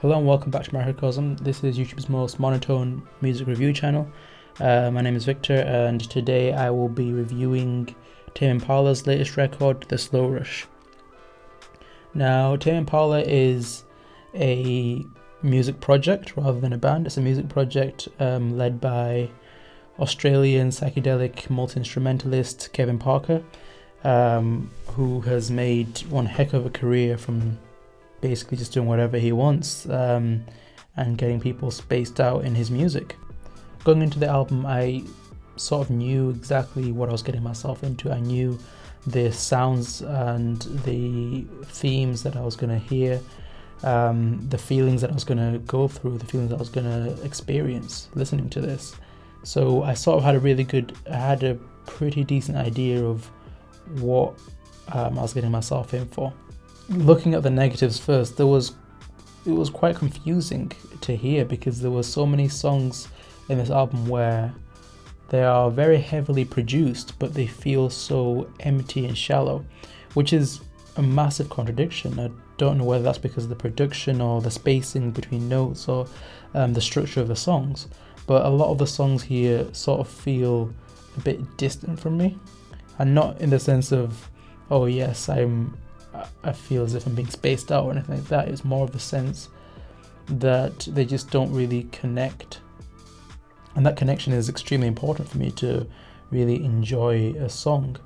Hello and welcome back to Microcosm. This is YouTube's most monotone music review channel. My name is Victor and today I will be reviewing Tame Impala's latest record, The Slow Rush. Now, Tame Impala is a music project rather than a band. It's a music project led by Australian psychedelic multi-instrumentalist Kevin Parker, who has made one heck of a career from basically just doing whatever he wants and getting people spaced out in his music. Going into the album, I sort of knew exactly what I was getting myself into. I knew the sounds and the themes that I was going to hear, the feelings that I was going to go through, the feelings that I was going to experience listening to this. So I sort of had a pretty decent idea of what I was getting myself in for. Looking at the negatives first, it was quite confusing to hear because there were so many songs in this album where they are very heavily produced but they feel so empty and shallow, which is a massive contradiction. I don't know whether that's because of the production or the spacing between notes or the structure of the songs, but a lot of the songs here sort of feel a bit distant from me, and not in the sense of, oh yes, I feel as if I'm being spaced out or anything like that. It's more of the sense that they just don't really connect. And that connection is extremely important for me to really enjoy a song.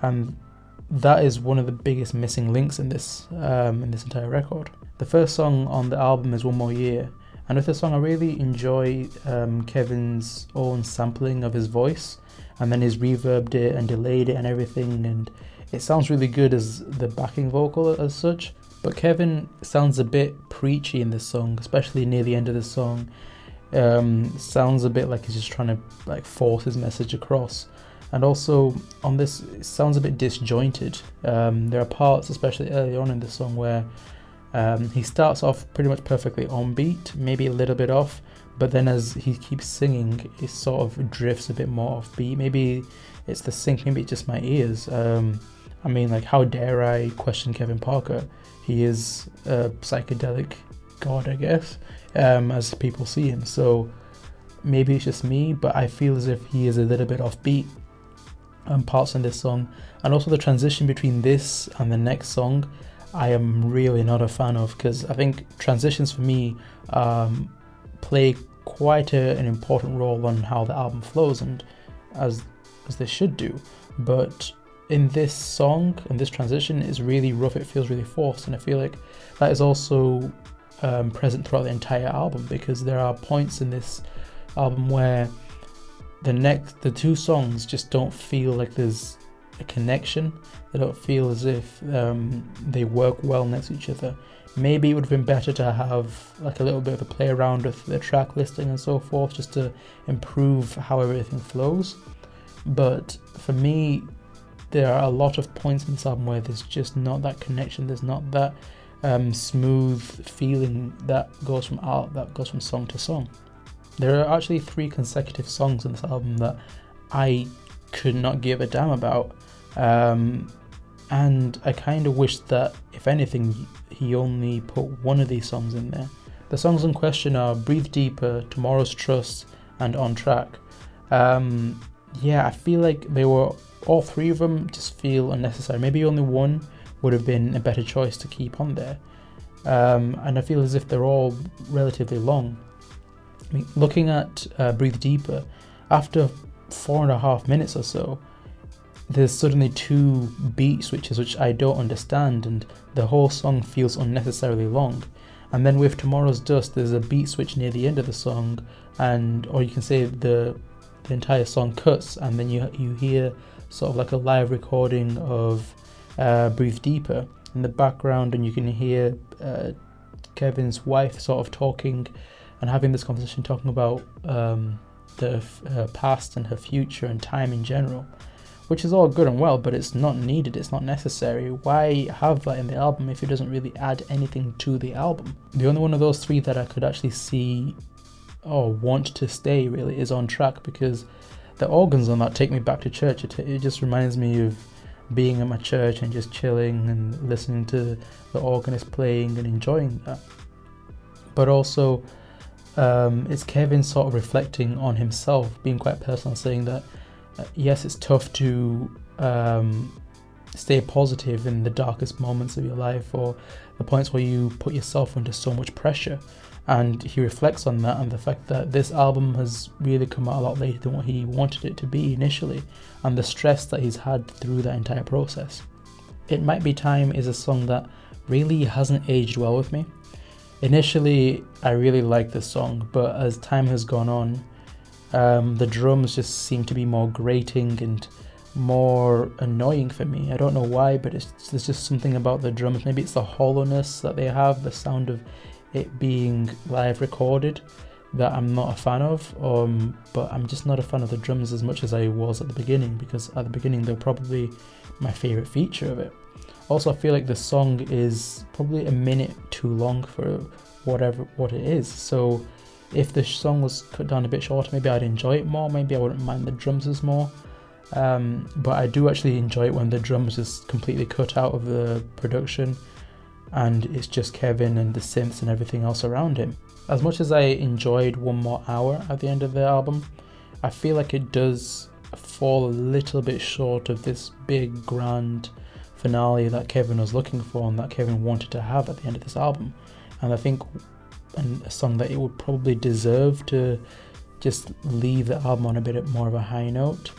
And that is one of the biggest missing links in this entire record. The first song on the album is One More Year. And with this song, I really enjoy Kevin's own sampling of his voice. And then he's reverbed it and delayed it and everything. And it sounds really good as the backing vocal as such, but Kevin sounds a bit preachy in this song, especially near the end of the song. Sounds a bit like he's just trying to force his message across. And also on this, it sounds a bit disjointed. There are parts, especially early on in the song, where he starts off pretty much perfectly on beat, maybe a little bit off, but then as he keeps singing, it sort of drifts a bit more off beat. Maybe it's the sync, maybe it's just my ears. How dare I question Kevin Parker? He is a psychedelic god, I guess, as people see him. So maybe it's just me, but I feel as if he is a little bit offbeat parts in this song. And also the transition between this and the next song, I am really not a fan of, because I think transitions for me play quite an important role on how the album flows, and as they should do. But in this song, and this transition is really rough, it feels really forced, and I feel like that is also present throughout the entire album, because there are points in this album where the two songs just don't feel like there's a connection. They don't feel as if they work well next to each other. Maybe it would have been better to have a little bit of a play around with the track listing and so forth, just to improve how everything flows. But for me, there are a lot of points in this album where there's just not that connection. There's not that smooth feeling that goes from song to song. There are actually 3 consecutive songs in this album that I could not give a damn about, and I kind of wish that, if anything, he only put one of these songs in there. The songs in question are Breathe Deeper, Tomorrow's Trust, and On Track. I feel like all 3 of them just feel unnecessary. Maybe only one would have been a better choice to keep on there. And I feel as if they're all relatively long. Looking at Breathe Deeper, after 4.5 minutes or so, there's suddenly 2 beat switches which I don't understand, and the whole song feels unnecessarily long. And then with Tomorrow's Dust, there's a beat switch near the end of the song, or you can say the entire song cuts, and then you hear sort of like a live recording of Breathe Deeper in the background, and you can hear Kevin's wife sort of talking and having this conversation, talking about her past and her future and time in general, which is all good and well, but it's not needed, it's not necessary. Why have that in the album if it doesn't really add anything to the album? The only one of those 3 that I could actually see or want to stay really is On Track, because the organs on that take me back to church. It just reminds me of being at my church and just chilling and listening to the organist playing and enjoying that. but also it's Kevin sort of reflecting on himself, being quite personal, saying that yes, it's tough to stay positive in the darkest moments of your life, or the points where you put yourself under so much pressure. And he reflects on that and the fact that this album has really come out a lot later than what he wanted it to be initially, and the stress that he's had through that entire process. It Might Be Time is a song that really hasn't aged well with me. Initially, I really liked this song, but as time has gone on, the drums just seem to be more grating and more annoying for me. I don't know why, but there's just something about the drums. Maybe it's the hollowness that they have, the sound of it being live recorded, that I'm not a fan of. But I'm just not a fan of the drums as much as I was at the beginning, because at the beginning they're probably my favourite feature of it. Also, I feel like the song is probably a minute too long for what it is. So if the song was cut down a bit shorter, maybe I'd enjoy it more. Maybe I wouldn't mind the drums as more. But I do actually enjoy it when the drums is completely cut out of the production and it's just Kevin and the synths and everything else around him. As much as I enjoyed One More Hour at the end of the album, I feel like it does fall a little bit short of this big grand finale that Kevin was looking for and that Kevin wanted to have at the end of this album. And I think a song that it would probably deserve to just leave the album on a bit more of a high note.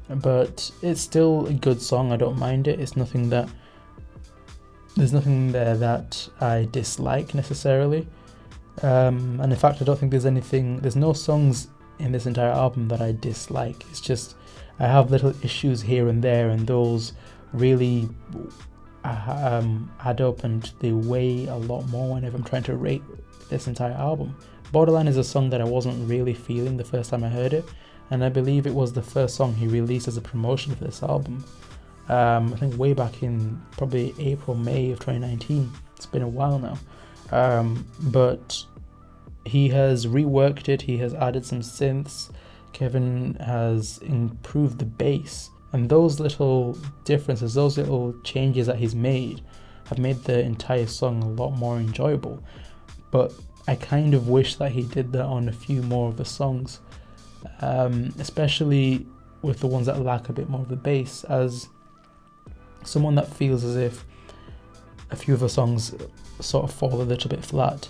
But it's still a good song, I don't mind it. There's nothing there that I dislike necessarily. And in fact, I don't think there's no songs in this entire album that I dislike. It's just, I have little issues here and there, and those really add up and they weigh a lot more whenever I'm trying to rate this entire album. Borderline is a song that I wasn't really feeling the first time I heard it, and I believe it was the first song he released as a promotion for this album. I think way back in probably April, May of 2019. It's been a while now. But he has reworked it, he has added some synths, Kevin has improved the bass, and those little differences, those little changes that he's made have made the entire song a lot more enjoyable. But I kind of wish that he did that on a few more of the songs, especially with the ones that lack a bit more of the bass. As someone that feels as if a few of the songs sort of fall a little bit flat,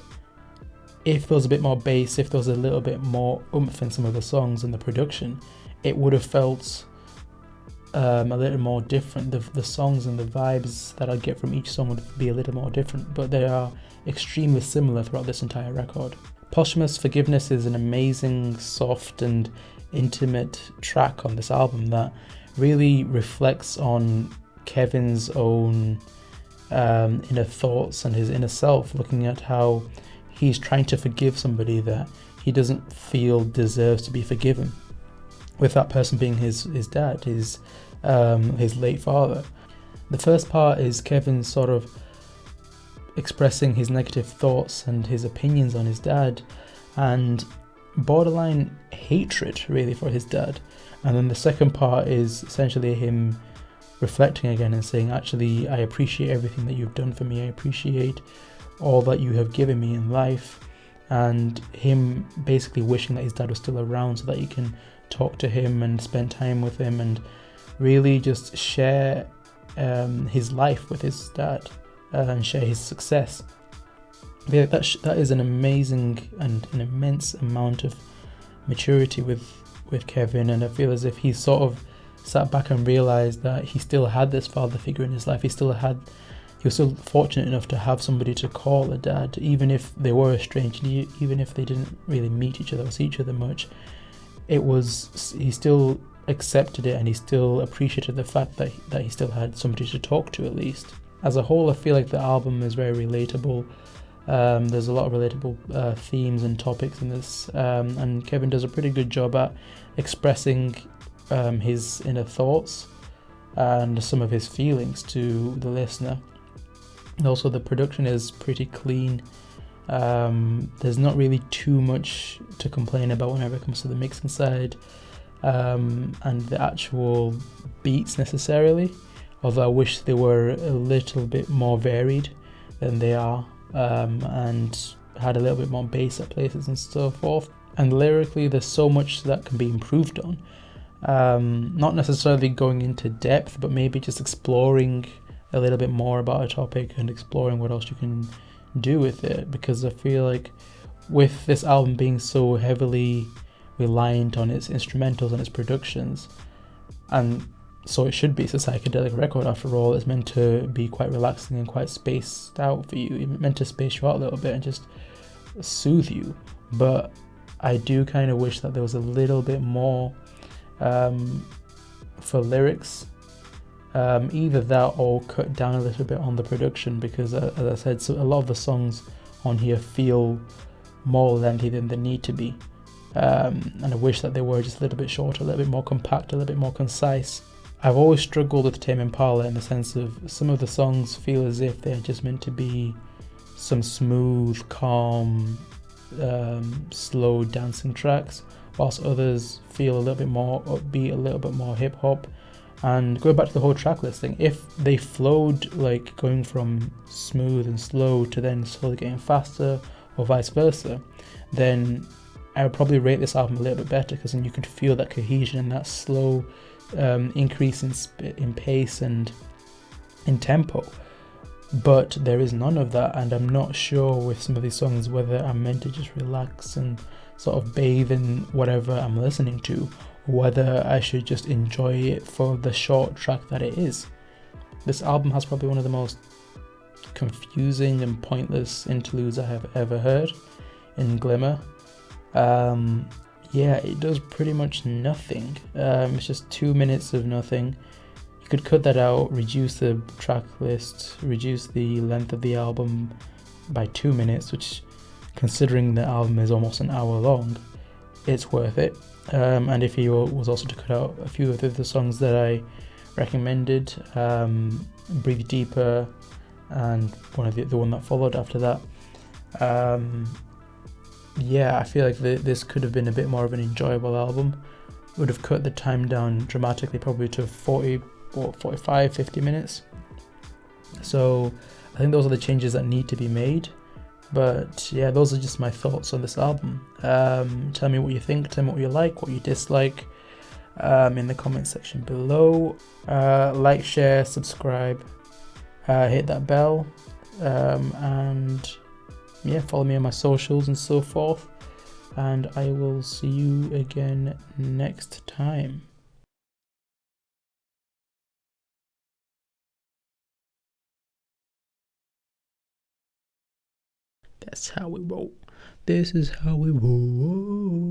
if there was a bit more bass, if there was a little bit more oomph in some of the songs and the production, it would have felt a little more different. The songs and the vibes that I'd get from each song would be a little more different, but they are extremely similar throughout this entire record. Posthumous Forgiveness is an amazing, soft and intimate track on this album that really reflects on Kevin's own inner thoughts and his inner self, looking at how he's trying to forgive somebody that he doesn't feel deserves to be forgiven, with that person being his dad, his late father. The first part is Kevin sort of expressing his negative thoughts and his opinions on his dad and borderline hatred really for his dad. And then the second part is essentially him reflecting again and saying, actually, I appreciate everything that you've done for me, I appreciate all that you have given me in life, and him basically wishing that his dad was still around so that he can talk to him and spend time with him and really just share his life with his dad and share his success. Yeah, that is an amazing and an immense amount of maturity with Kevin, and I feel as if he sort of sat back and realised that he still had this father figure in his life. He was still fortunate enough to have somebody to call a dad, even if they were estranged, even if they didn't really meet each other or see each other much. He still accepted it, and he still appreciated the fact that he still had somebody to talk to at least. As a whole, I feel like the album is very relatable. There's a lot of relatable themes and topics in this, and Kevin does a pretty good job at expressing his inner thoughts and some of his feelings to the listener. And also, the production is pretty clean. There's not really too much to complain about whenever it comes to the mixing side and the actual beats necessarily, although I wish they were a little bit more varied than they are, and had a little bit more bass at places and so forth. And lyrically, there's so much that can be improved on. Not necessarily going into depth, but maybe just exploring a little bit more about a topic and exploring what else you can do with it. Because I feel like with this album being so heavily reliant on its instrumentals and its productions, and so it should be, it's a psychedelic record after all, it's meant to be quite relaxing and quite spaced out for you. It's meant to space you out a little bit and just soothe you. But I do kind of wish that there was a little bit more for lyrics, either that or cut down a little bit on the production, because as I said, so a lot of the songs on here feel more lengthy than they need to be, and I wish that they were just a little bit shorter, a little bit more compact, a little bit more concise. I've always struggled with Tame Impala in the sense of some of the songs feel as if they're just meant to be some smooth, calm, slow dancing tracks, whilst others feel a little bit more upbeat, a little bit more hip hop. And going back to the whole track listing, if they flowed like going from smooth and slow to then slowly getting faster or vice versa, then I would probably rate this album a little bit better, because then you could feel that cohesion and that slow increase in pace and in tempo. But there is none of that, and I'm not sure with some of these songs whether I'm meant to just relax and sort of bathe in whatever I'm listening to, or whether I should just enjoy it for the short track that it is. This album has probably one of the most confusing and pointless interludes I have ever heard in Glimmer. Yeah, it does pretty much nothing. It's just 2 minutes of nothing. You could cut that out, reduce the track list, reduce the length of the album by 2 minutes, which, considering the album is almost an hour long, it's worth it. And if he was also to cut out a few of the songs that I recommended, Breathe Deeper and the one that followed after that, yeah, I feel like this could have been a bit more of an enjoyable album. Would have cut the time down dramatically, probably to 45, 50 minutes. So I think those are the changes that need to be made. But yeah, those are just my thoughts on this album. Tell me what you think, tell me what you like, what you dislike, in the comment section below. Like, share, subscribe, hit that bell, and yeah, follow me on my socials and so forth, and I will see you again next time. That's how we roll. This is how we roll.